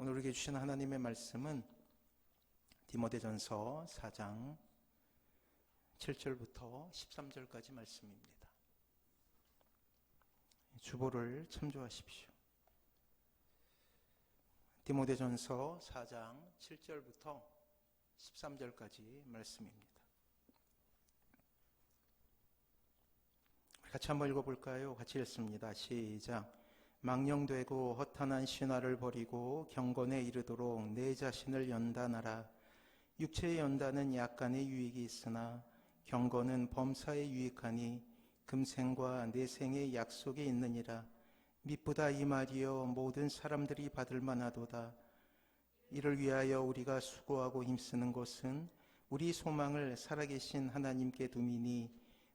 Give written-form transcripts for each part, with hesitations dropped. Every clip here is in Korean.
오늘 우리에게 주신 하나님의 말씀은 디모데전서 4장 7절부터 13절까지 말씀입니다. 주보를 참조하십시오. 디모데전서 4장 7절부터 13절까지 말씀입니다. 같이 한번 읽어볼까요? 같이 읽습니다. 시작. 망령되고 허탄한 신화를 버리고 경건에 이르도록 내 자신을 연단하라. 육체의 연단은 약간의 유익이 있으나 경건은 범사에 유익하니 금생과 내생의 약속이 있느니라. mit보다 이 말이여 모든 사람들이 받을 만하도다. 이를 위하여 우리가 수고하고 힘쓰는 것은 우리 소망을 살아계신 하나님께 둠이니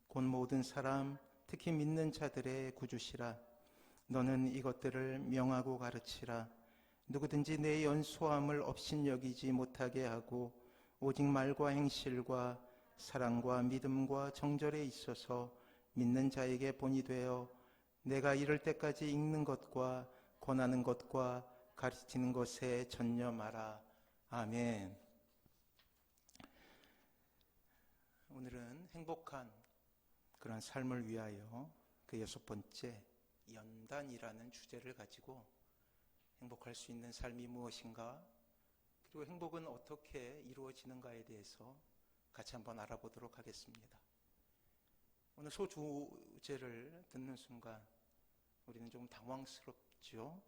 곧 모든 사람 특히 믿는 자들의 구주시라. 너는 이것들을 명하고 가르치라. 누구든지 내 연소함을 업신여기지 못하게 하고 오직 말과 행실과 사랑과 믿음과 정절에 있어서 믿는 자에게 본이 되어 내가 이럴 때까지 읽는 것과 권하는 것과 가르치는 것에 전념하라. 아멘. 오늘은 행복한 그런 삶을 위하여 그 6번째 연단이라는 주제를 가지고 행복할 수 있는 삶이 무엇인가, 그리고 행복은 어떻게 이루어지는가에 대해서 같이 한번 알아보도록 하겠습니다. 오늘 소주제를 듣는 순간 우리는 좀 당황스럽죠.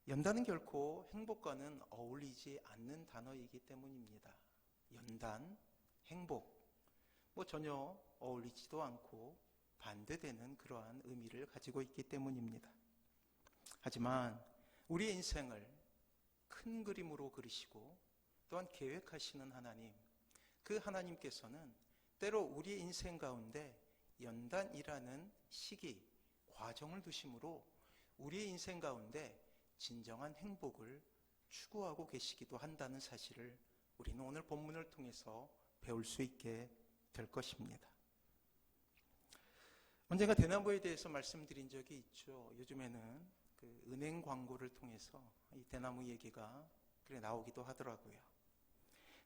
연단은 결코 행복과는 어울리지 않는 단어이기 때문입니다. 연단, 행복, 전혀 어울리지도 않고 반대되는 그러한 의미를 가지고 있기 때문입니다. 하지만 우리의 인생을 큰 그림으로 그리시고 또한 계획하시는 하나님, 그 하나님께서는 때로 우리의 인생 가운데 연단이라는 시기, 과정을 두심으로 우리의 인생 가운데 진정한 행복을 추구하고 계시기도 한다는 사실을 우리는 오늘 본문을 통해서 배울 수 있게 될 것입니다. 언젠가 대나무에 대해서 말씀드린 적이 있죠. 요즘에는 그 은행 광고를 통해서 이 대나무 얘기가 그래 나오기도 하더라고요.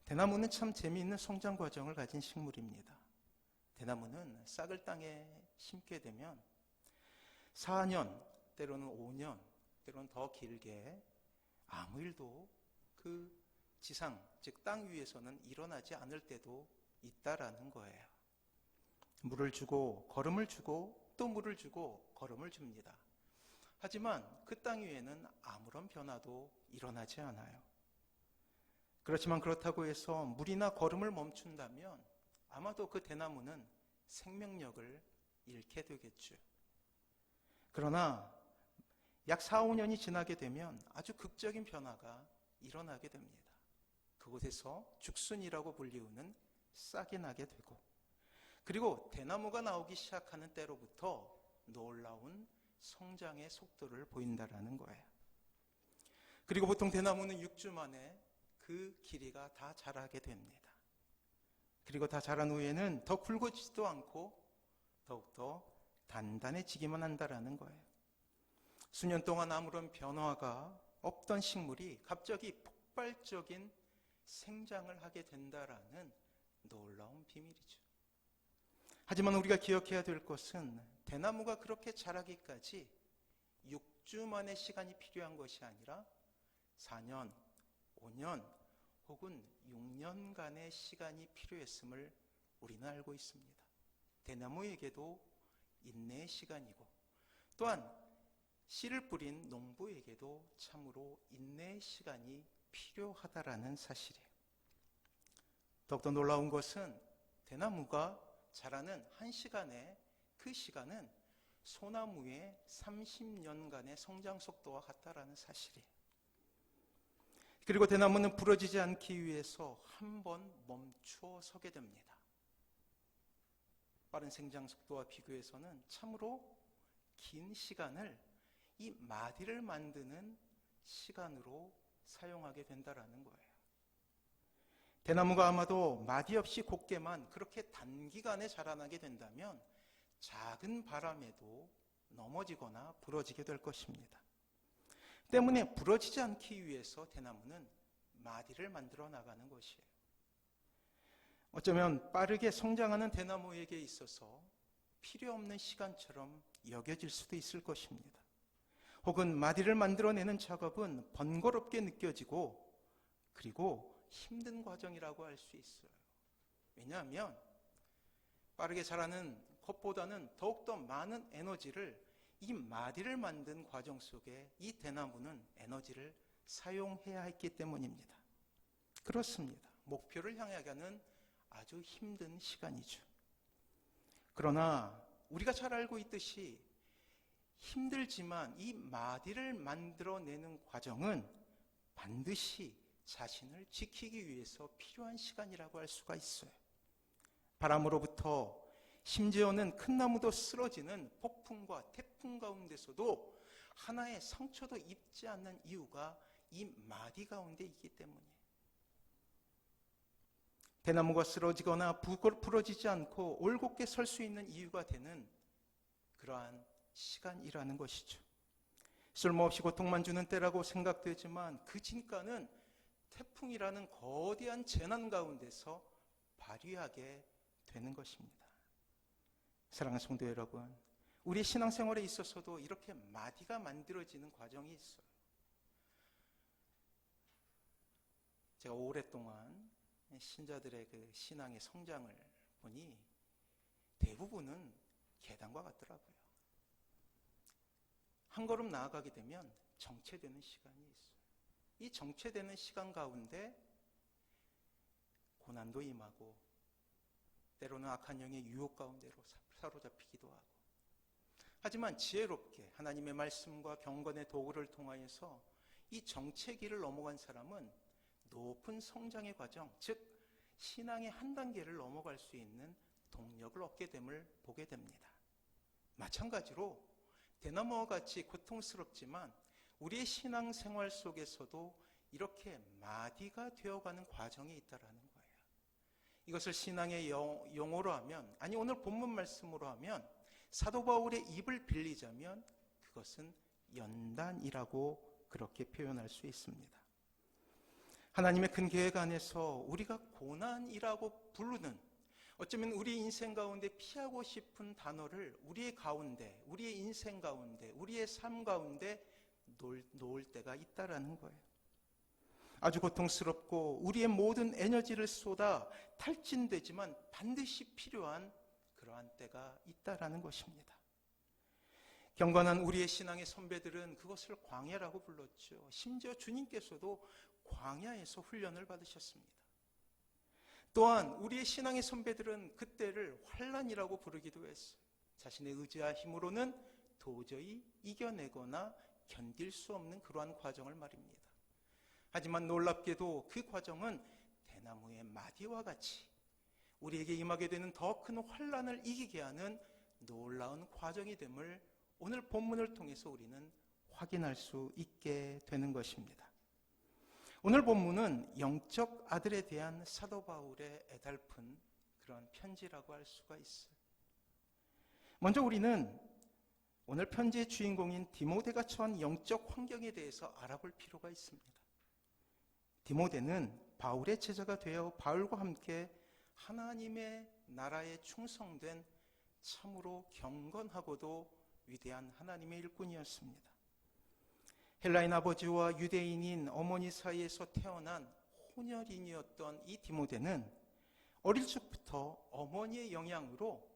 대나무는 참 재미있는 성장 과정을 가진 식물입니다. 대나무는 싹을 땅에 심게 되면 4년, 때로는 5년, 때로는 더 길게 아무 일도 그 지상, 즉 땅 위에서는 일어나지 않을 때도 있다라는 거예요. 물을 주고 걸음을 주고 또 물을 주고 걸음을 줍니다. 하지만 그 땅 위에는 아무런 변화도 일어나지 않아요. 그렇지만 그렇다고 해서 물이나 걸음을 멈춘다면 아마도 그 대나무는 생명력을 잃게 되겠죠. 그러나 약 4, 5년이 지나게 되면 아주 극적인 변화가 일어나게 됩니다. 그곳에서 죽순이라고 불리우는 싹이 나게 되고, 그리고 대나무가 나오기 시작하는 때로부터 놀라운 성장의 속도를 보인다라는 거예요. 그리고 보통 대나무는 6주 만에 그 길이가 다 자라게 됩니다. 그리고 다 자란 후에는 더 굵어지지도 않고 더욱더 단단해지기만 한다라는 거예요. 수년 동안 아무런 변화가 없던 식물이 갑자기 폭발적인 생장을 하게 된다라는 놀라운 비밀이죠. 하지만 우리가 기억해야 될 것은 대나무가 그렇게 자라기까지 6주 만의 시간이 필요한 것이 아니라 4년, 5년 혹은 6년간의 시간이 필요했음을 우리는 알고 있습니다. 대나무에게도 인내의 시간이고 또한 씨를 뿌린 농부에게도 참으로 인내의 시간이 필요하다라는 사실이에요. 더욱더 놀라운 것은 대나무가 자라는 한 시간에 그 시간은 소나무의 30년간의 성장 속도와 같다라는 사실이에요. 그리고 대나무는 부러지지 않기 위해서 한 번 멈추어 서게 됩니다. 빠른 생장 속도와 비교해서는 참으로 긴 시간을 이 마디를 만드는 시간으로 사용하게 된다라는 거예요. 대나무가 아마도 마디 없이 곱게만 그렇게 단기간에 자라나게 된다면 작은 바람에도 넘어지거나 부러지게 될 것입니다. 때문에 부러지지 않기 위해서 대나무는 마디를 만들어 나가는 것이에요. 어쩌면 빠르게 성장하는 대나무에게 있어서 필요 없는 시간처럼 여겨질 수도 있을 것입니다. 혹은 마디를 만들어내는 작업은 번거롭게 느껴지고 그리고 힘든 과정이라고 할 수 있어요. 왜냐하면 빠르게 자라는 것보다는 더욱더 많은 에너지를 이 마디를 만든 과정 속에 이 대나무는 에너지를 사용해야 했기 때문입니다. 그렇습니다. 목표를 향해 가는 아주 힘든 시간이죠. 그러나 우리가 잘 알고 있듯이 힘들지만 이 마디를 만들어내는 과정은 반드시 자신을 지키기 위해서 필요한 시간이라고 할 수가 있어요. 바람으로부터 심지어는 큰 나무도 쓰러지는 폭풍과 태풍 가운데서도 하나의 상처도 입지 않는 이유가 이 마디 가운데 있기 때문이에요. 대나무가 쓰러지거나 부러지지 않고 올곧게 설 수 있는 이유가 되는 그러한 시간이라는 것이죠. 쓸모없이 고통만 주는 때라고 생각되지만 그 진가는 태풍이라는 거대한 재난 가운데서 발휘하게 되는 것입니다. 사랑하는 성도 여러분, 우리 신앙생활에 있어서도 이렇게 마디가 만들어지는 과정이 있어요. 제가 오랫동안 신자들의 그 신앙의 성장을 보니 대부분은 계단과 같더라고요. 한 걸음 나아가게 되면 정체되는 시간이 있어요. 이 정체되는 시간 가운데 고난도 임하고 때로는 악한 영의 유혹 가운데로 사로잡히기도 하고, 하지만 지혜롭게 하나님의 말씀과 경건의 도구를 통하여서 이 정체기를 넘어간 사람은 높은 성장의 과정, 즉 신앙의 한 단계를 넘어갈 수 있는 동력을 얻게 됨을 보게 됩니다. 마찬가지로 대나무와 같이 고통스럽지만 우리의 신앙생활 속에서도 이렇게 마디가 되어가는 과정이 있다라는 거예요. 이것을 신앙의 용어로 하면, 아니 오늘 본문 말씀으로 하면, 사도 바울의 입을 빌리자면 그것은 연단이라고 그렇게 표현할 수 있습니다. 하나님의 큰 계획 안에서 우리가 고난이라고 부르는, 어쩌면 우리 인생 가운데 피하고 싶은 단어를 우리의 가운데, 우리의 인생 가운데, 우리의 삶 가운데 놓을 때가 있다라는 거예요. 아주 고통스럽고 우리의 모든 에너지를 쏟아 탈진되지만 반드시 필요한 그러한 때가 있다라는 것입니다. 경건한 우리의 신앙의 선배들은 그것을 광야라고 불렀죠. 심지어 주님께서도 광야에서 훈련을 받으셨습니다. 또한 우리의 신앙의 선배들은 그때를 환난이라고 부르기도 했어요. 자신의 의지와 힘으로는 도저히 이겨내거나 견딜 수 없는 그러한 과정을 말입니다. 하지만 놀랍게도 그 과정은 대나무의 마디와 같이 우리에게 임하게 되는 더 큰 환난을 이기게 하는 놀라운 과정이 됨을 오늘 본문을 통해서 우리는 확인할 수 있게 되는 것입니다. 오늘 본문은 영적 아들에 대한 사도 바울의 애달픈 그런 편지라고 할 수가 있어요. 먼저 우리는 오늘 편지의 주인공인 디모데가 처한 영적 환경에 대해서 알아볼 필요가 있습니다. 디모데는 바울의 제자가 되어 바울과 함께 하나님의 나라에 충성된 참으로 경건하고도 위대한 하나님의 일꾼이었습니다. 헬라인 아버지와 유대인인 어머니 사이에서 태어난 혼혈인이었던 이 디모데는 어릴 적부터 어머니의 영향으로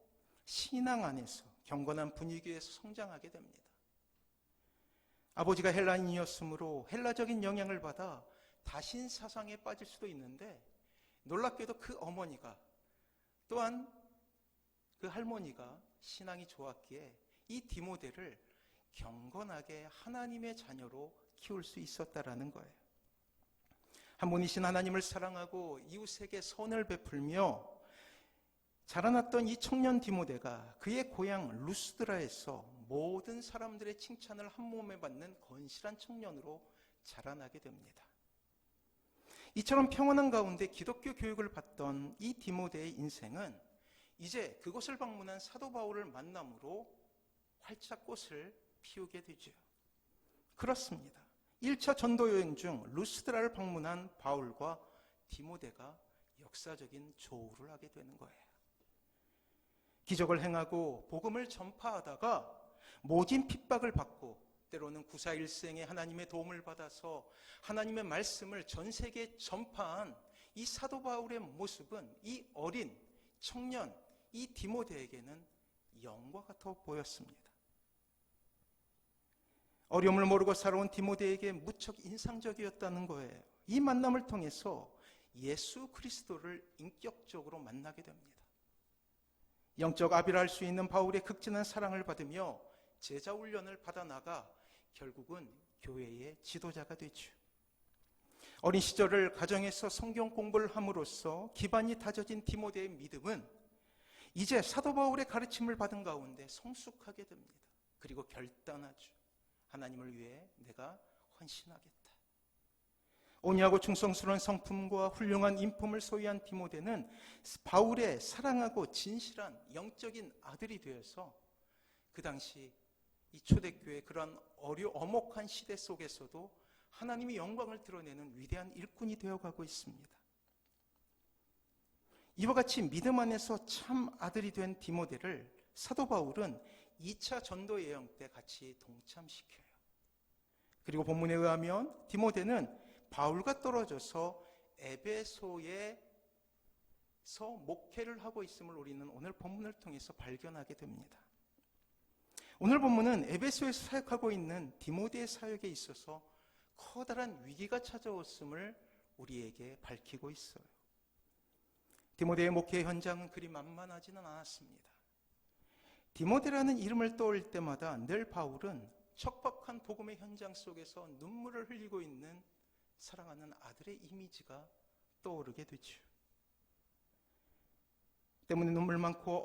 신앙 안에서 경건한 분위기에서 성장하게 됩니다. 아버지가 헬라인이었으므로 헬라적인 영향을 받아 다신 사상에 빠질 수도 있는데, 놀랍게도 그 어머니가 또한 그 할머니가 신앙이 좋았기에 이 디모데를 경건하게 하나님의 자녀로 키울 수 있었다라는 거예요. 한 분이신 하나님을 사랑하고 이웃에게 선을 베풀며 자라났던 이 청년 디모데가 그의 고향 루스드라에서 모든 사람들의 칭찬을 한 몸에 받는 건실한 청년으로 자라나게 됩니다. 이처럼 평안한 가운데 기독교 교육을 받던 이 디모데의 인생은 이제 그곳을 방문한 사도 바울을 만남으로 활짝 꽃을 피우게 되죠. 그렇습니다. 1차 전도 여행 중 루스드라를 방문한 바울과 디모데가 역사적인 조우를 하게 되는 거예요. 기적을 행하고 복음을 전파하다가 모진 핍박을 받고 때로는 구사일생의 하나님의 도움을 받아서 하나님의 말씀을 전 세계에 전파한 이 사도 바울의 모습은 이 어린 청년 이 디모데에게는 영과 같아 보였습니다. 어려움을 모르고 살아온 디모데에게 무척 인상적이었다는 거예요. 이 만남을 통해서 예수 그리스도를 인격적으로 만나게 됩니다. 영적 아비를 수 있는 바울의 극진한 사랑을 받으며 제자 훈련을 받아 나가 결국은 교회의 지도자가 되죠. 어린 시절을 가정에서 성경 공부를 함으로써 기반이 다져진 디모데의 믿음은 이제 사도 바울의 가르침을 받은 가운데 성숙하게 됩니다. 그리고 결단하죠. 하나님을 위해 내가 헌신하겠다. 온유하고 충성스러운 성품과 훌륭한 인품을 소유한 디모데는 바울의 사랑하고 진실한 영적인 아들이 되어서 그 당시 이 초대교회 그런 엄혹한 시대 속에서도 하나님의 영광을 드러내는 위대한 일꾼이 되어가고 있습니다. 이와 같이 믿음 안에서 참 아들이 된 디모데를 사도 바울은 2차 전도 여행 때 같이 동참시켜요. 그리고 본문에 의하면 디모데는 바울과 떨어져서 에베소에서 목회를 하고 있음을 우리는 오늘 본문을 통해서 발견하게 됩니다. 오늘 본문은 에베소에서 사역하고 있는 디모데의 사역에 있어서 커다란 위기가 찾아왔음을 우리에게 밝히고 있어요. 디모데의 목회 현장은 그리 만만하지는 않았습니다. 디모데라는 이름을 떠올 때마다 늘 바울은 척박한 복음의 현장 속에서 눈물을 흘리고 있는 사랑하는 아들의 이미지가 떠오르게 되죠. 때문에 눈물 많고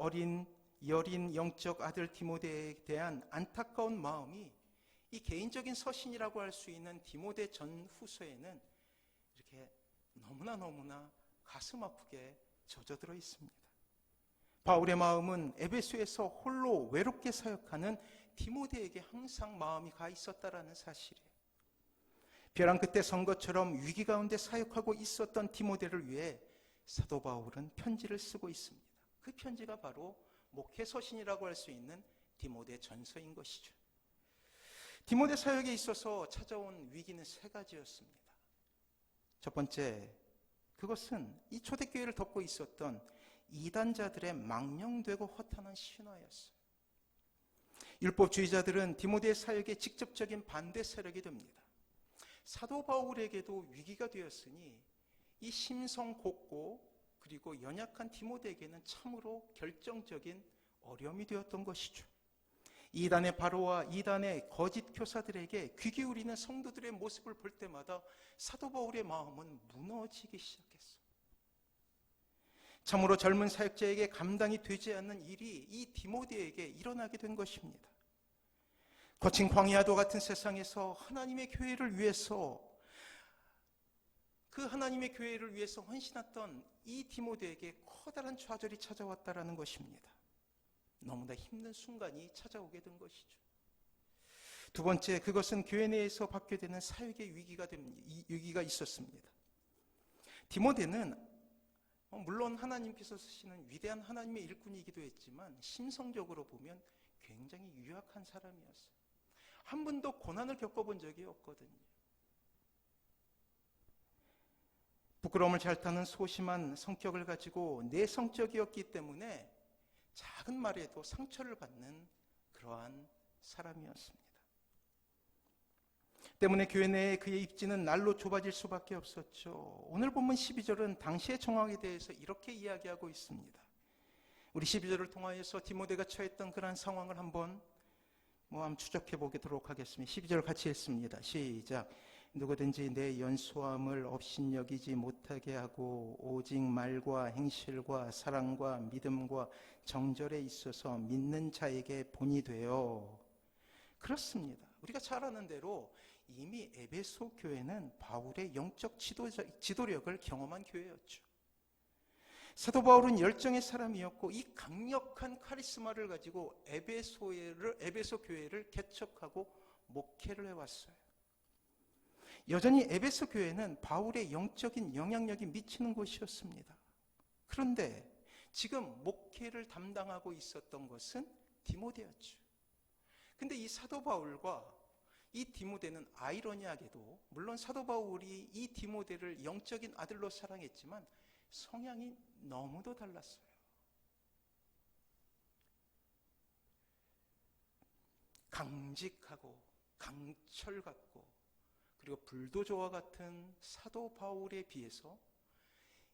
여린 영적 아들 디모데에 대한 안타까운 마음이 이 개인적인 서신이라고 할 수 있는 디모데 전후서에는 이렇게 너무나 가슴 아프게 젖어들어 있습니다. 바울의 마음은 에베소에서 홀로 외롭게 사역하는 디모데에게 항상 마음이 가 있었다라는 사실이에요. 벼랑 끝에 선것처럼 위기 가운데 사역하고 있었던 디모데를 위해 사도 바울은 편지를 쓰고 있습니다. 그 편지가 바로 목회 서신이라고 할 수 있는 디모데 전서인 것이죠. 디모데 사역에 있어서 찾아온 위기는 세 가지였습니다. 첫 번째, 그것은 이 초대교회를 덮고 있었던 이단자들의 망령되고 허탄한 신화였어요. 율법주의자들은 디모데의 사역에 직접적인 반대 세력이 됩니다. 사도 바울에게도 위기가 되었으니 이 심성 곱고 그리고 연약한 디모데에게는 참으로 결정적인 어려움이 되었던 것이죠. 이단의 바로와 이단의 거짓 교사들에게 귀 기울이는 성도들의 모습을 볼 때마다 사도 바울의 마음은 무너지기 시작했어요. 참으로 젊은 사역자에게 감당이 되지 않는 일이 이 디모데에게 일어나게 된 것입니다. 거친 광야도 같은 세상에서 하나님의 교회를 위해서 헌신했던 이 디모데에게 커다란 좌절이 찾아왔다라는 것입니다. 너무나 힘든 순간이 찾아오게 된 것이죠. 두 번째, 그것은 교회 내에서 받게 되는 사역의 위기가 있었습니다. 디모데는 물론 하나님께서 쓰시는 위대한 하나님의 일꾼이기도 했지만 심성적으로 보면 굉장히 유약한 사람이었어요. 한 번도 고난을 겪어본 적이 없거든요. 부끄러움을 잘 타는 소심한 성격을 가지고 내성적이었기 때문에 작은 말에도 상처를 받는 그러한 사람이었습니다. 때문에 교회 내에 그의 입지는 날로 좁아질 수밖에 없었죠. 오늘 본문 12절은 당시의 정황에 대해서 이렇게 이야기하고 있습니다. 우리 12절을 통하여서 디모데가 처했던 그러한 상황을 한번 추적해 보도록 하겠습니다. 12절 같이 읽습니다. 시작. 누구든지 내 연소함을 업신여기지 못하게 하고 오직 말과 행실과 사랑과 믿음과 정절에 있어서 믿는 자에게 본이 되어. 그렇습니다. 우리가 잘 아는 대로 이미 에베소 교회는 바울의 영적 지도력을 경험한 교회였죠. 사도 바울은 열정의 사람이었고 이 강력한 카리스마를 가지고 에베소 교회를 개척하고 목회를 해왔어요. 여전히 에베소 교회는 바울의 영적인 영향력이 미치는 곳이었습니다. 그런데 지금 목회를 담당하고 있었던 것은 디모데였죠. 근데 이 사도 바울과 이 디모데는 아이러니하게도, 물론 사도 바울이 이 디모데를 영적인 아들로 사랑했지만 성향이 너무도 달랐어요. 강직하고 강철 같고 그리고 불도저와 같은 사도 바울에 비해서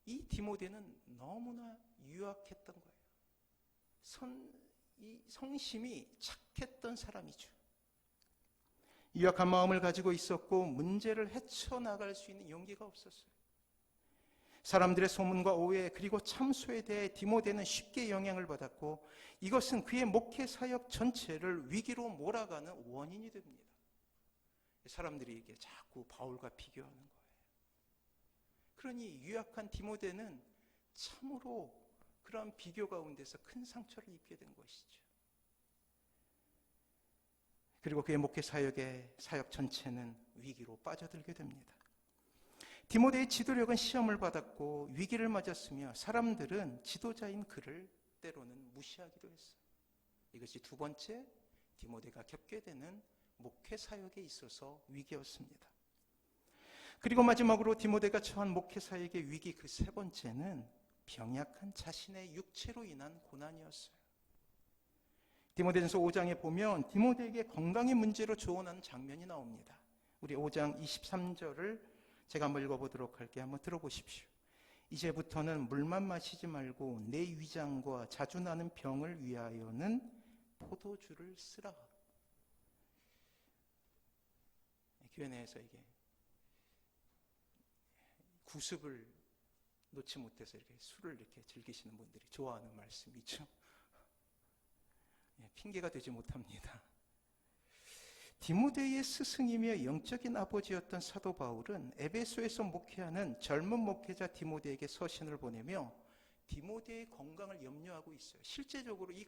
이 디모데는 너무나 유약했던 거예요. 이 성심이 착했던 사람이죠. 유약한 마음을 가지고 있었고 문제를 헤쳐나갈 수 있는 용기가 없었어요. 사람들의 소문과 오해 그리고 참소에 대해 디모데는 쉽게 영향을 받았고 이것은 그의 목회 사역 전체를 위기로 몰아가는 원인이 됩니다. 사람들이 이게 자꾸 바울과 비교하는 거예요. 그러니 유약한 디모데는 참으로 그러한 비교 가운데서 큰 상처를 입게 된 것이죠. 그리고 그의 목회 사역의 사역 전체는 위기로 빠져들게 됩니다. 디모데의 지도력은 시험을 받았고 위기를 맞았으며 사람들은 지도자인 그를 때로는 무시하기도 했어요. 이것이 두 번째 디모데가 겪게 되는 목회 사역에 있어서 위기였습니다. 그리고 마지막으로 디모데가 처한 목회 사역의 위기 그 세 번째는 병약한 자신의 육체로 인한 고난이었어요. 디모데전서 5장에 보면 디모데에게 건강의 문제로 조언하는 장면이 나옵니다. 우리 5장 23절을 제가 한번 읽어보도록 할게요. 한번 들어보십시오. 이제부터는 물만 마시지 말고 내 위장과 자주 나는 병을 위하여는 포도주를 쓰라. 교회 내에서 이게 구습을 놓지 못해서 이렇게 술을 이렇게 즐기시는 분들이 좋아하는 말씀이죠. 핑계가 되지 못합니다. 디모데의 스승이며 영적인 아버지였던 사도 바울은 에베소에서 목회하는 젊은 목회자 디모데에게 서신을 보내며 디모데의 건강을 염려하고 있어요. 실제적으로 이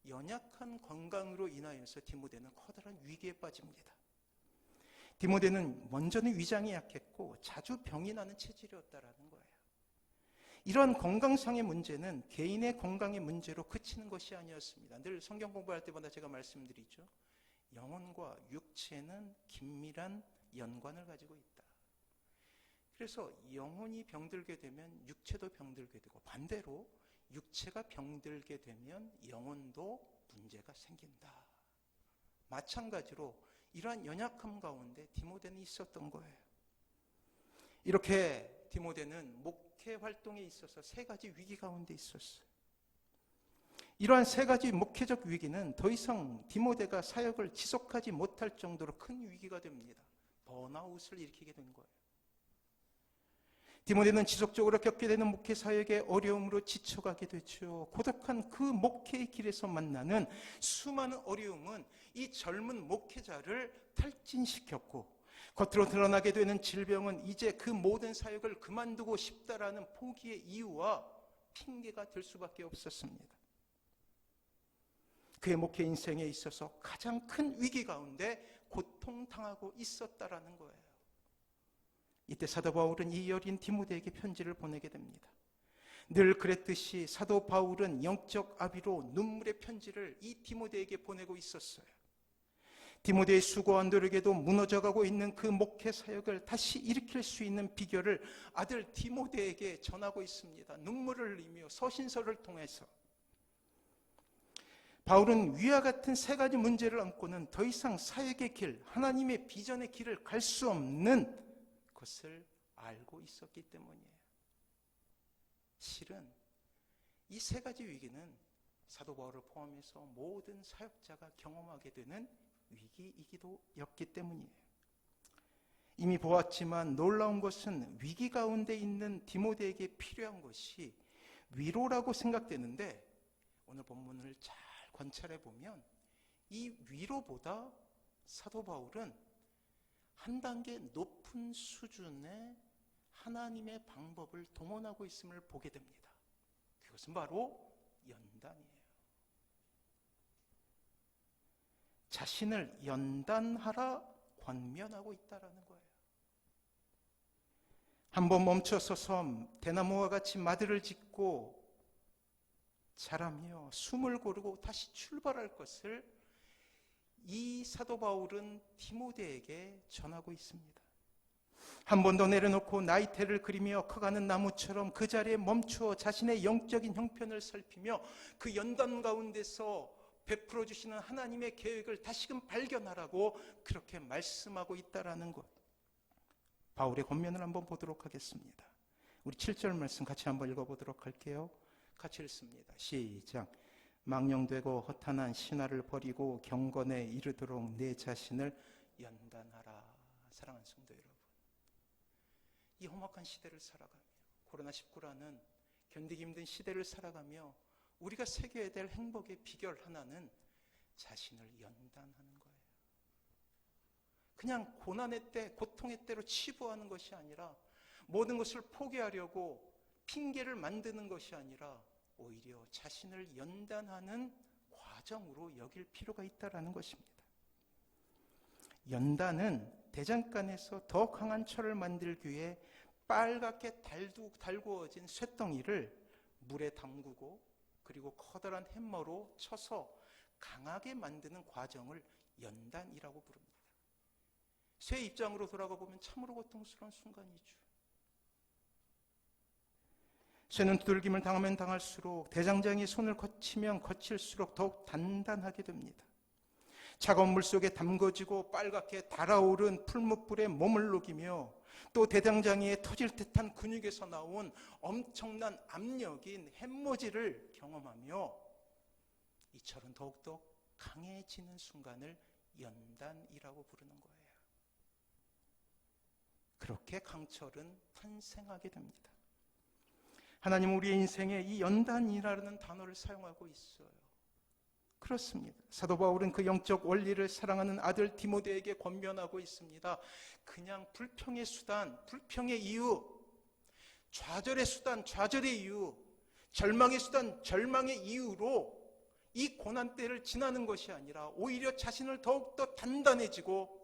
연약한 건강으로 인하여서 디모데는 커다란 위기에 빠집니다. 디모데는 먼저는 위장이 약했고 자주 병이 나는 체질이었다라는 거예요. 이러한 건강상의 문제는 개인의 건강의 문제로 그치는 것이 아니었습니다. 늘 성경 공부할 때마다 제가 말씀드리죠. 영혼과 육체는 긴밀한 연관을 가지고 있다. 그래서 영혼이 병들게 되면 육체도 병들게 되고 반대로 육체가 병들게 되면 영혼도 문제가 생긴다. 마찬가지로 이러한 연약함 가운데 디모데는 있었던 거예요. 이렇게 디모데는 목회 활동에 있어서 세 가지 위기 가운데 있었어요. 이러한 세 가지 목회적 위기는 더 이상 디모데가 사역을 지속하지 못할 정도로 큰 위기가 됩니다. 번아웃을 일으키게 된 거예요. 디모데는 지속적으로 겪게 되는 목회 사역의 어려움으로 지쳐가게 되죠. 고독한 그 목회의 길에서 만나는 수많은 어려움은 이 젊은 목회자를 탈진시켰고 겉으로 드러나게 되는 질병은 이제 그 모든 사역을 그만두고 싶다라는 포기의 이유와 핑계가 될 수밖에 없었습니다. 그의 목회 인생에 있어서 가장 큰 위기 가운데 고통당하고 있었다라는 거예요. 이때 사도 바울은 이 여린 디모데에게 편지를 보내게 됩니다. 늘 그랬듯이 사도 바울은 영적 아비로 눈물의 편지를 이 디모데에게 보내고 있었어요. 디모데의 수고와 노력에도 무너져가고 있는 그 목회 사역을 다시 일으킬 수 있는 비결을 아들 디모데에게 전하고 있습니다. 눈물을 흘리며 서신서를 통해서 바울은 위와 같은 세 가지 문제를 안고는 더 이상 사역의 길, 하나님의 비전의 길을 갈 수 없는 것을 알고 있었기 때문이에요. 실은 이 세 가지 위기는 사도 바울을 포함해서 모든 사역자가 경험하게 되는 위기이기도 였기 때문이에요. 이미 보았지만 놀라운 것은 위기 가운데 있는 디모데에게 필요한 것이 위로라고 생각되는데 오늘 본문을 잘 관찰해 보면 이 위로보다 사도 바울은 한 단계 높은 수준의 하나님의 방법을 동원하고 있음을 보게 됩니다. 그것은 바로 연단이에요. 자신을 연단하라 권면하고 있다라는 거예요. 한번 멈춰서서 대나무와 같이 마들을 짓고 자라며 숨을 고르고 다시 출발할 것을 이 사도 바울은 디모데에게 전하고 있습니다. 한 번 더 내려놓고 나이테를 그리며 커가는 나무처럼 그 자리에 멈추어 자신의 영적인 형편을 살피며 그 연단 가운데서 베풀어 주시는 하나님의 계획을 다시금 발견하라고 그렇게 말씀하고 있다라는 것. 바울의 권면을 한번 보도록 하겠습니다. 우리 7절 말씀 같이 한번 읽어보도록 할게요. 같이 읽습니다. 시작. 망령되고 허탄한 신화를 버리고 경건에 이르도록 내 자신을 연단하라. 사랑하는 성도 여러분, 이 험악한 시대를 살아가며 코로나19라는 견디기 힘든 시대를 살아가며 우리가 새겨야 될 행복의 비결 하나는 자신을 연단하는 거예요. 그냥 고난의 때, 고통의 때로 치부하는 것이 아니라 모든 것을 포기하려고 핑계를 만드는 것이 아니라 오히려 자신을 연단하는 과정으로 여길 필요가 있다는 것입니다. 연단은 대장간에서 더 강한 철을 만들기 위해 빨갛게 달구어진 쇳덩이를 물에 담그고 그리고 커다란 햄머로 쳐서 강하게 만드는 과정을 연단이라고 부릅니다. 쇠 입장으로 돌아가 보면 참으로 고통스러운 순간이죠. 쇠는 두들김을 당하면 당할수록 대장장이 손을 거치면 거칠수록 더욱 단단하게 됩니다. 차가운 물 속에 담궈지고 빨갛게 달아오른 풀무불에 몸을 녹이며 또 대장장이에 터질 듯한 근육에서 나온 엄청난 압력인 햄머지를 경험하며 이 철은 더욱더 강해지는 순간을 연단이라고 부르는 거예요. 그렇게 강철은 탄생하게 됩니다. 하나님은 우리의 인생에 이 연단이라는 단어를 사용하고 있어요. 그렇습니다. 사도 바울은 그 영적 원리를 사랑하는 아들 디모데에게 권면하고 있습니다. 그냥 불평의 수단, 불평의 이유, 좌절의 수단, 좌절의 이유, 절망의 수단, 절망의 이유로 이 고난 때를 지나는 것이 아니라 오히려 자신을 더욱더 단단해지고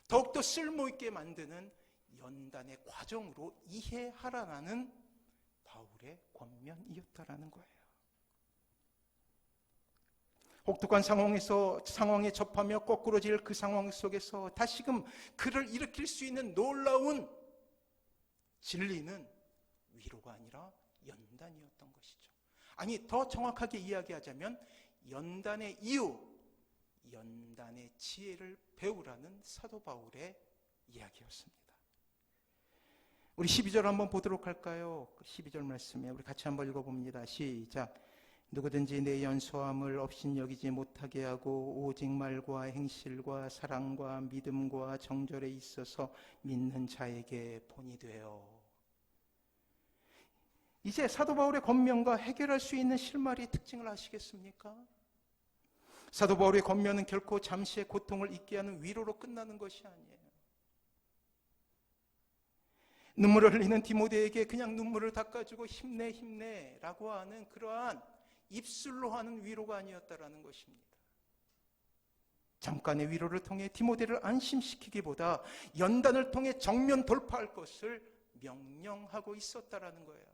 더욱더 쓸모있게 만드는 연단의 과정으로 이해하라는 바울의 권면이었다라는 거예요. 혹독한 상황에 접하며 거꾸로질 그 상황 속에서 다시금 그를 일으킬 수 있는 놀라운 진리는 위로가 아니라 연단이었던 것이죠. 아니, 더 정확하게 이야기하자면 연단의 이유, 연단의 지혜를 배우라는 사도 바울의 이야기였습니다. 우리 12절 한번 보도록 할까요? 12절 말씀에 우리 같이 한번 읽어봅니다. 시작. 누구든지 내 연소함을 업신여기지 못하게 하고 오직 말과 행실과 사랑과 믿음과 정절에 있어서 믿는 자에게 본이 되어. 이제 사도 바울의 권면과 해결할 수 있는 실마리의 특징을 아시겠습니까? 사도 바울의 권면은 결코 잠시의 고통을 잊게 하는 위로로 끝나는 것이 아니에요. 눈물을 흘리는 디모데에게 그냥 눈물을 닦아주고 힘내 라고 하는 그러한 입술로 하는 위로가 아니었다라는 것입니다. 잠깐의 위로를 통해 디모데를 안심시키기보다 연단을 통해 정면 돌파할 것을 명령하고 있었다라는 거예요.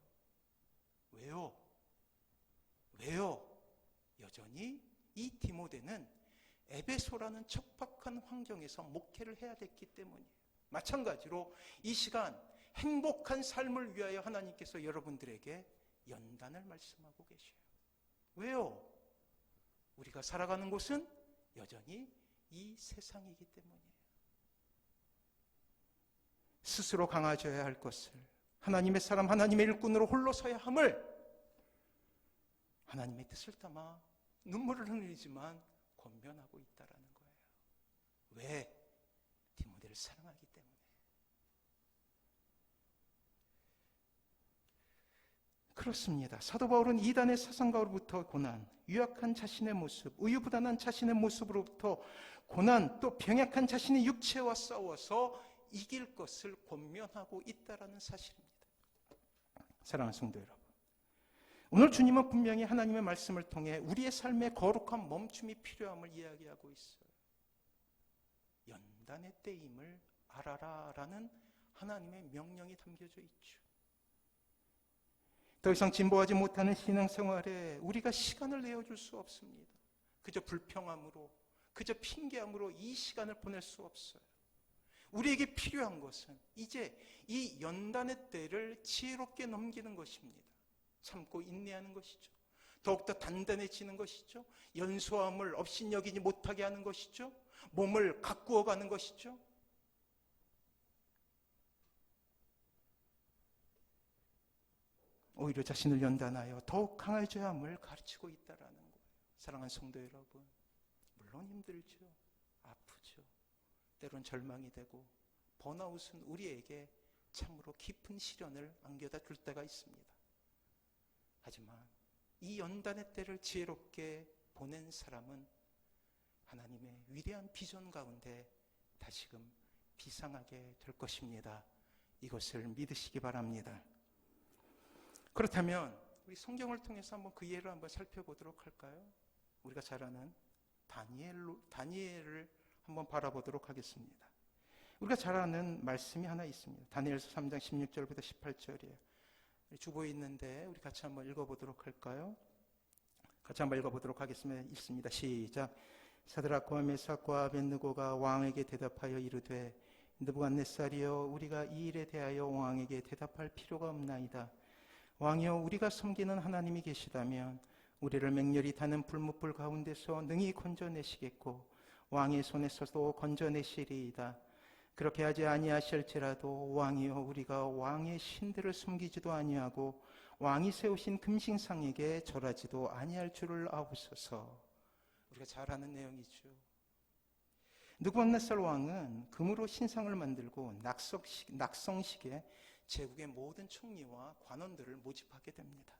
왜요? 여전히 이 디모데는 에베소라는 척박한 환경에서 목회를 해야 됐기 때문이에요. 마찬가지로 이 시간 행복한 삶을 위하여 하나님께서 여러분들에게 연단을 말씀하고 계셔요. 왜요? 우리가 살아가는 곳은 여전히 이 세상이기 때문이에요. 스스로 강해져야 할 것을, 하나님의 사람, 하나님의 일꾼으로 홀로 서야 함을 하나님의 뜻을 담아 눈물을 흘리지만 권면하고 있다라는 거예요. 왜? 디모데를 사랑하기 때문에. 그렇습니다. 사도 바울은 이단의 사상가로부터 고난, 유약한 자신의 모습, 우유부단한 자신의 모습으로부터 고난, 또 병약한 자신의 육체와 싸워서 이길 것을 권면하고 있다라는 사실입니다. 사랑하는 성도 여러분, 오늘 주님은 분명히 하나님의 말씀을 통해 우리의 삶의 거룩한 멈춤이 필요함을 이야기하고 있어요. 연단의 때임을 알아라라는 하나님의 명령이 담겨져 있죠. 더 이상 진보하지 못하는 신앙생활에 우리가 시간을 내어줄 수 없습니다. 그저 불평함으로, 그저 핑계함으로 이 시간을 보낼 수 없어요. 우리에게 필요한 것은 이제 이 연단의 때를 지혜롭게 넘기는 것입니다. 참고 인내하는 것이죠. 더욱더 단단해지는 것이죠. 연소함을 업신여기지 못하게 하는 것이죠. 몸을 가꾸어가는 것이죠. 오히려 자신을 연단하여 더욱 강해져야 함을 가르치고 있다라는 거예요. 사랑하는 성도 여러분, 물론 힘들죠. 아프죠. 때론 절망이 되고 번아웃은 우리에게 참으로 깊은 시련을 안겨다 줄 때가 있습니다. 하지만 이 연단의 때를 지혜롭게 보낸 사람은 하나님의 위대한 비전 가운데 다시금 비상하게 될 것입니다. 이것을 믿으시기 바랍니다. 그렇다면 우리 성경을 통해서 한번 그 예를 한번 살펴보도록 할까요? 우리가 잘 아는 다니엘을 한번 바라보도록 하겠습니다. 우리가 잘 아는 말씀이 하나 있습니다. 다니엘서 3장 16절부터 18절이에요. 주보에 있는데 우리 같이 한번 읽어보도록 할까요? 같이 한번 읽어보도록 하겠습니다. 읽습니다. 시작. 사드락과 메삭과 아벳느고가 왕에게 대답하여 이르되 느부갓네살이여, 우리가 이 일에 대하여 왕에게 대답할 필요가 없나이다. 왕이여, 우리가 섬기는 하나님이 계시다면 우리를 맹렬히 타는 불뭇불 가운데서 능히 건져내시겠고 왕의 손에서도 건져내시리이다. 그렇게 하지 아니하실지라도 왕이여, 우리가 왕의 신들을 숨기지도 아니하고 왕이 세우신 금신상에게 절하지도 아니할 줄을 아옵소서. 우리가 잘 아는 내용이죠. 느부갓네살 왕은 금으로 신상을 만들고 낙성식에 제국의 모든 총리와 관원들을 모집하게 됩니다.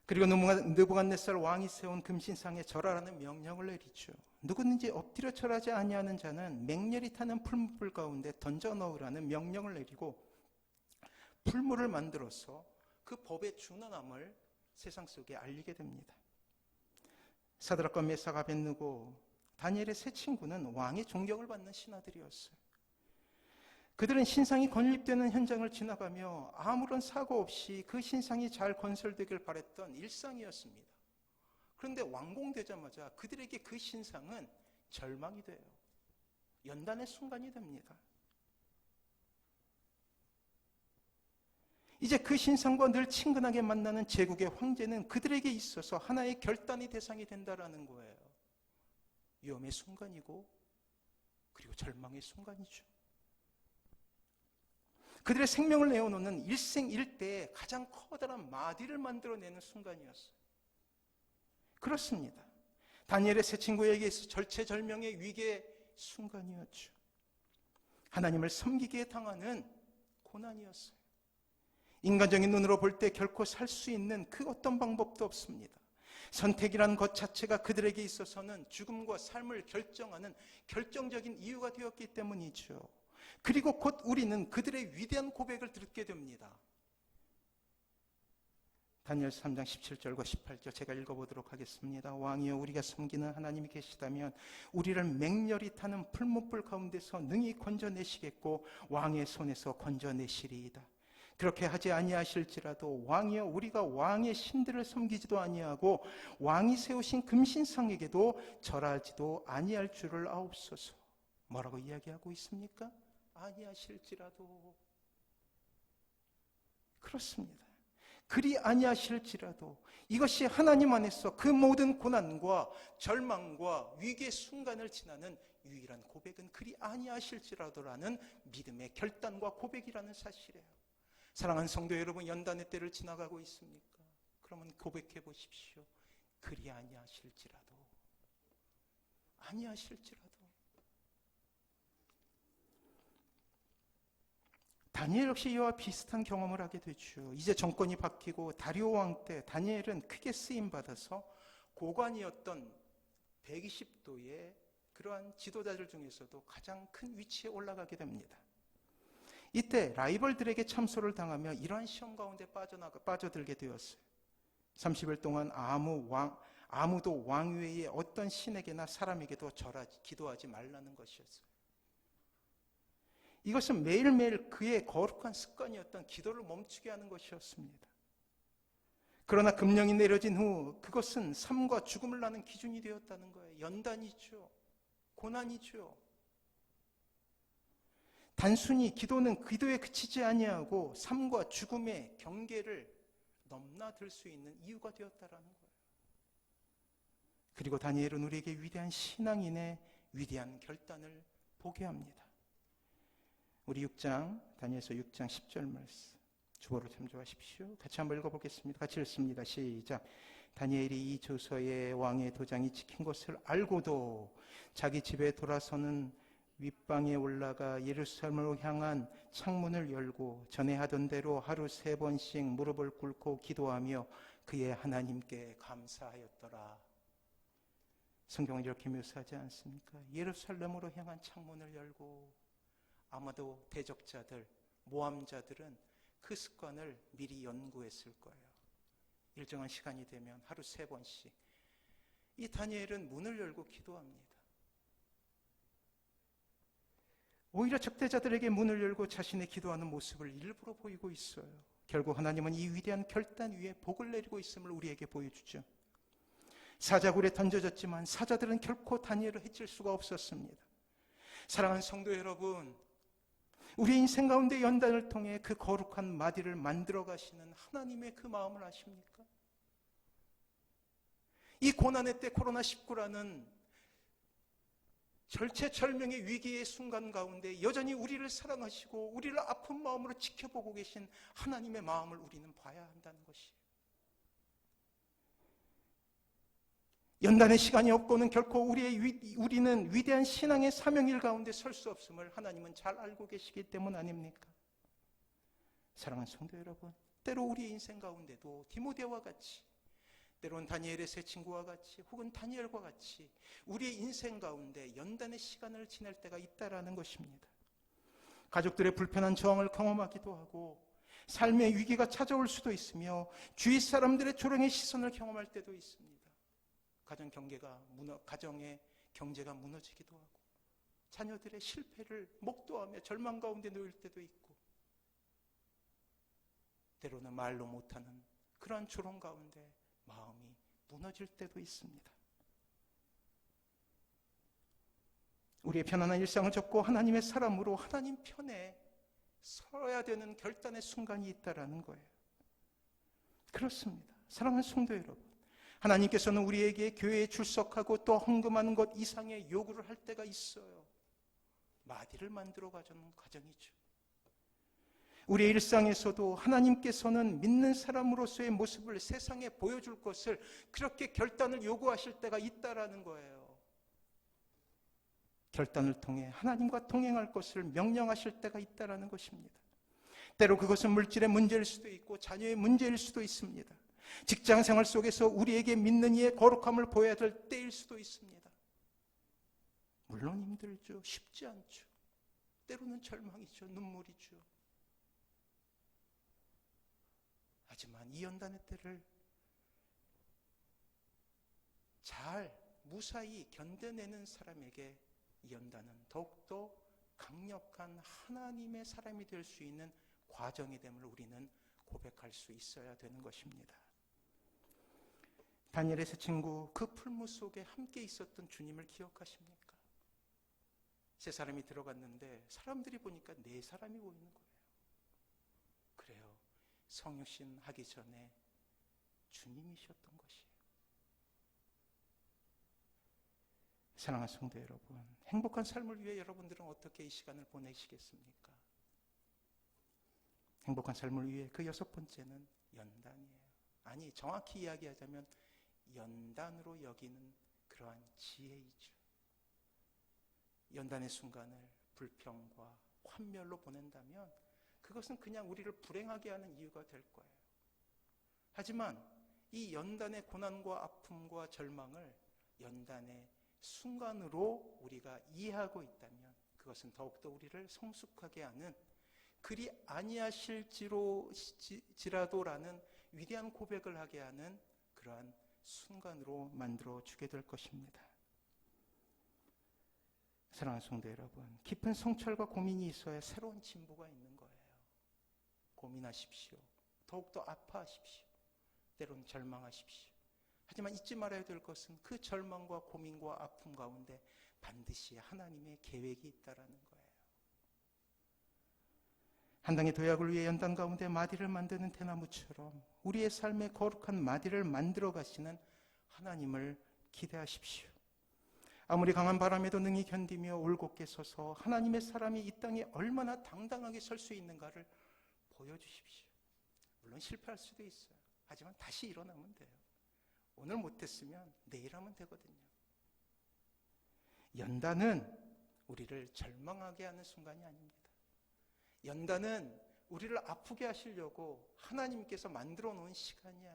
그리고 느부갓네살 왕이 세운 금신상에 절하라는 명령을 내리죠. 누구든지 엎드려 절하지 아니하는 자는 맹렬히 타는 풀무불 가운데 던져 넣으라는 명령을 내리고 풀무를 만들어서 그 법에 준헌함을 세상 속에 알리게 됩니다. 사드락과 메삭 아벳느고 다니엘의 세 친구는 왕의 존경을 받는 신하들이었어요. 그들은 신상이 건립되는 현장을 지나가며 아무런 사고 없이 그 신상이 잘 건설되길 바랬던 일상이었습니다. 그런데 완공되자마자 그들에게 그 신상은 절망이 돼요. 연단의 순간이 됩니다. 이제 그 신상과 늘 친근하게 만나는 제국의 황제는 그들에게 있어서 하나의 결단의 대상이 된다라는 거예요. 위험의 순간이고 그리고 절망의 순간이죠. 그들의 생명을 내어놓는 일생일대의 가장 커다란 마디를 만들어내는 순간이었어요. 그렇습니다. 다니엘의 세 친구에게 있어 절체절명의 위기의 순간이었죠. 하나님을 섬기기에 당하는 고난이었어요. 인간적인 눈으로 볼 때 결코 살 수 있는 그 어떤 방법도 없습니다. 선택이란 것 자체가 그들에게 있어서는 죽음과 삶을 결정하는 결정적인 이유가 되었기 때문이죠. 그리고 곧 우리는 그들의 위대한 고백을 듣게 됩니다. 다니엘 3장 17절과 18절 제가 읽어보도록 하겠습니다. 왕이여, 우리가 섬기는 하나님이 계시다면 우리를 맹렬히 타는 풀무불 가운데서 능히 건져내시겠고 왕의 손에서 건져내시리이다. 그렇게 하지 아니하실지라도 왕이여, 우리가 왕의 신들을 섬기지도 아니하고 왕이 세우신 금신상에게도 절하지도 아니할 줄을 아옵소서. 뭐라고 이야기하고 있습니까? 아니하실지라도. 그렇습니다. 그리 아니하실지라도 이것이 하나님 안에서 그 모든 고난과 절망과 위기의 순간을 지나는 유일한 고백은 그리 아니하실지라도라는 믿음의 결단과 고백이라는 사실이에요. 사랑하는 성도 여러분, 연단의 때를 지나가고 있습니까? 그러면 고백해 보십시오. 그리 아니하실지라도. 아니하실지라도. 다니엘 역시 이와 비슷한 경험을 하게 되죠. 이제 정권이 바뀌고 다리오 왕 때 다니엘은 크게 쓰임받아서 고관이었던 120도의 그러한 지도자들 중에서도 가장 큰 위치에 올라가게 됩니다. 이때 라이벌들에게 참소를 당하며 이러한 시험 가운데 빠져들게 되었어요. 30일 동안 아무도 왕 외에 어떤 신에게나 사람에게도 기도하지 말라는 것이었어요. 이것은 매일매일 그의 거룩한 습관이었던 기도를 멈추게 하는 것이었습니다. 그러나 금령이 내려진 후 그것은 삶과 죽음을 나는 기준이 되었다는 거예요. 연단이죠. 고난이죠. 단순히 기도는 기도에 그치지 아니하고 삶과 죽음의 경계를 넘나들 수 있는 이유가 되었다라는 거예요. 그리고 다니엘은 우리에게 위대한 신앙인의 위대한 결단을 보게 합니다. 우리 6장, 다니엘서 6장 10절 말씀 주보로 참조하십시오. 같이 한번 읽어보겠습니다. 같이 읽습니다. 시작. 다니엘이 이 조서에 왕의 도장이 찍힌 것을 알고도 자기 집에 돌아서는 윗방에 올라가 예루살렘으로 향한 창문을 열고 전에 하던 대로 하루 3번씩 무릎을 꿇고 기도하며 그의 하나님께 감사하였더라. 성경은 이렇게 묘사하지 않습니까? 예루살렘으로 향한 창문을 열고, 아마도 대적자들, 모함자들은 그 습관을 미리 연구했을 거예요. 일정한 시간이 되면 하루 3번씩. 이 다니엘은 문을 열고 기도합니다. 오히려 적대자들에게 문을 열고 자신의 기도하는 모습을 일부러 보이고 있어요. 결국 하나님은 이 위대한 결단 위에 복을 내리고 있음을 우리에게 보여주죠. 사자굴에 던져졌지만 사자들은 결코 다니엘을 해칠 수가 없었습니다. 사랑하는 성도 여러분, 우리 인생 가운데 연단을 통해 그 거룩한 마디를 만들어 가시는 하나님의 그 마음을 아십니까? 이 고난의 때 코로나19라는 절체절명의 위기의 순간 가운데 여전히 우리를 사랑하시고 우리를 아픈 마음으로 지켜보고 계신 하나님의 마음을 우리는 봐야 한다는 것이에요. 연단의 시간이 없고는 결코 우리는 위대한 신앙의 사명일 가운데 설 수 없음을 하나님은 잘 알고 계시기 때문 아닙니까? 사랑하는 성도 여러분, 때로 우리의 인생 가운데도 디모데와 같이, 때로는 다니엘의 세 친구와 같이, 혹은 다니엘과 같이 우리의 인생 가운데 연단의 시간을 지낼 때가 있다라는 것입니다. 가족들의 불편한 저항을 경험하기도 하고 삶의 위기가 찾아올 수도 있으며 주위 사람들의 조롱의 시선을 경험할 때도 있습니다. 가정의 경제가 무너지기도 하고 자녀들의 실패를 목도하며 절망 가운데 놓일 때도 있고, 때로는 말로 못하는 그러한 조롱 가운데 마음이 무너질 때도 있습니다. 우리의 편안한 일상을 접고 하나님의 사람으로 하나님 편에 서야 되는 결단의 순간이 있다라는 거예요. 그렇습니다. 사랑하는 성도 여러분, 하나님께서는 우리에게 교회에 출석하고 또 헌금하는 것 이상의 요구를 할 때가 있어요. 마디를 만들어 가자는 과정이죠. 우리의 일상에서도 하나님께서는 믿는 사람으로서의 모습을 세상에 보여줄 것을 그렇게 결단을 요구하실 때가 있다라는 거예요. 결단을 통해 하나님과 동행할 것을 명령하실 때가 있다라는 것입니다. 때로 그것은 물질의 문제일 수도 있고 자녀의 문제일 수도 있습니다. 직장 생활 속에서 우리에게 믿는 이의 거룩함을 보여야 될 때일 수도 있습니다. 물론 힘들죠. 쉽지 않죠. 때로는 절망이죠. 눈물이죠. 하지만 이 연단의 때를 잘 무사히 견뎌내는 사람에게 이 연단은 더욱더 강력한 하나님의 사람이 될 수 있는 과정이 됨을 우리는 고백할 수 있어야 되는 것입니다. 다니엘의 세 친구, 그 풀무 속에 함께 있었던 주님을 기억하십니까? 세 사람이 들어갔는데 사람들이 보니까 4사람이 보이는 거예요. 그래요. 성육신 하기 전에 주님이셨던 것이에요. 사랑하는 성도 여러분, 행복한 삶을 위해 여러분들은 어떻게 이 시간을 보내시겠습니까? 행복한 삶을 위해 그 6번째는 연단이에요. 아니, 정확히 이야기하자면 연단으로 여기는 그러한 지혜이죠. 연단의 순간을 불평과 환멸로 보낸다면 그것은 그냥 우리를 불행하게 하는 이유가 될 거예요. 하지만 이 연단의 고난과 아픔과 절망을 연단의 순간으로 우리가 이해하고 있다면 그것은 더욱더 우리를 성숙하게 하는, 그리 아니하실지라도라는 위대한 고백을 하게 하는 그러한 순간으로 만들어 주게 될 것입니다. 사랑하는 성도 여러분, 깊은 성찰과 고민이 있어야 새로운 진보가 있는 거예요. 고민하십시오. 더욱더 아파하십시오. 때로는 절망하십시오. 하지만 잊지 말아야 될 것은 그 절망과 고민과 아픔 가운데 반드시 하나님의 계획이 있다라는 거예요. 한 당의 도약을 위해 연단 가운데 마디를 만드는 대나무처럼 우리의 삶에 거룩한 마디를 만들어 가시는 하나님을 기대하십시오. 아무리 강한 바람에도 능히 견디며 올곧게 서서 하나님의 사람이 이 땅에 얼마나 당당하게 설 수 있는가를 보여주십시오. 물론 실패할 수도 있어요. 하지만 다시 일어나면 돼요. 오늘 못했으면 내일 하면 되거든요. 연단은 우리를 절망하게 하는 순간이 아닙니다. 연단은 우리를 아프게 하시려고 하나님께서 만들어 놓은 시간이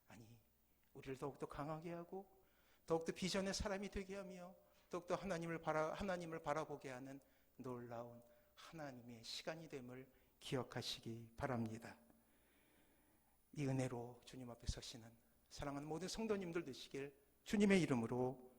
아니, 우리를 더욱더 강하게 하고 더욱더 비전의 사람이 되게 하며 더욱더 하나님을 바라보게 하는 놀라운 하나님의 시간이 됨을 기억하시기 바랍니다. 이 은혜로 주님 앞에 서시는 사랑하는 모든 성도님들 되시길 주님의 이름으로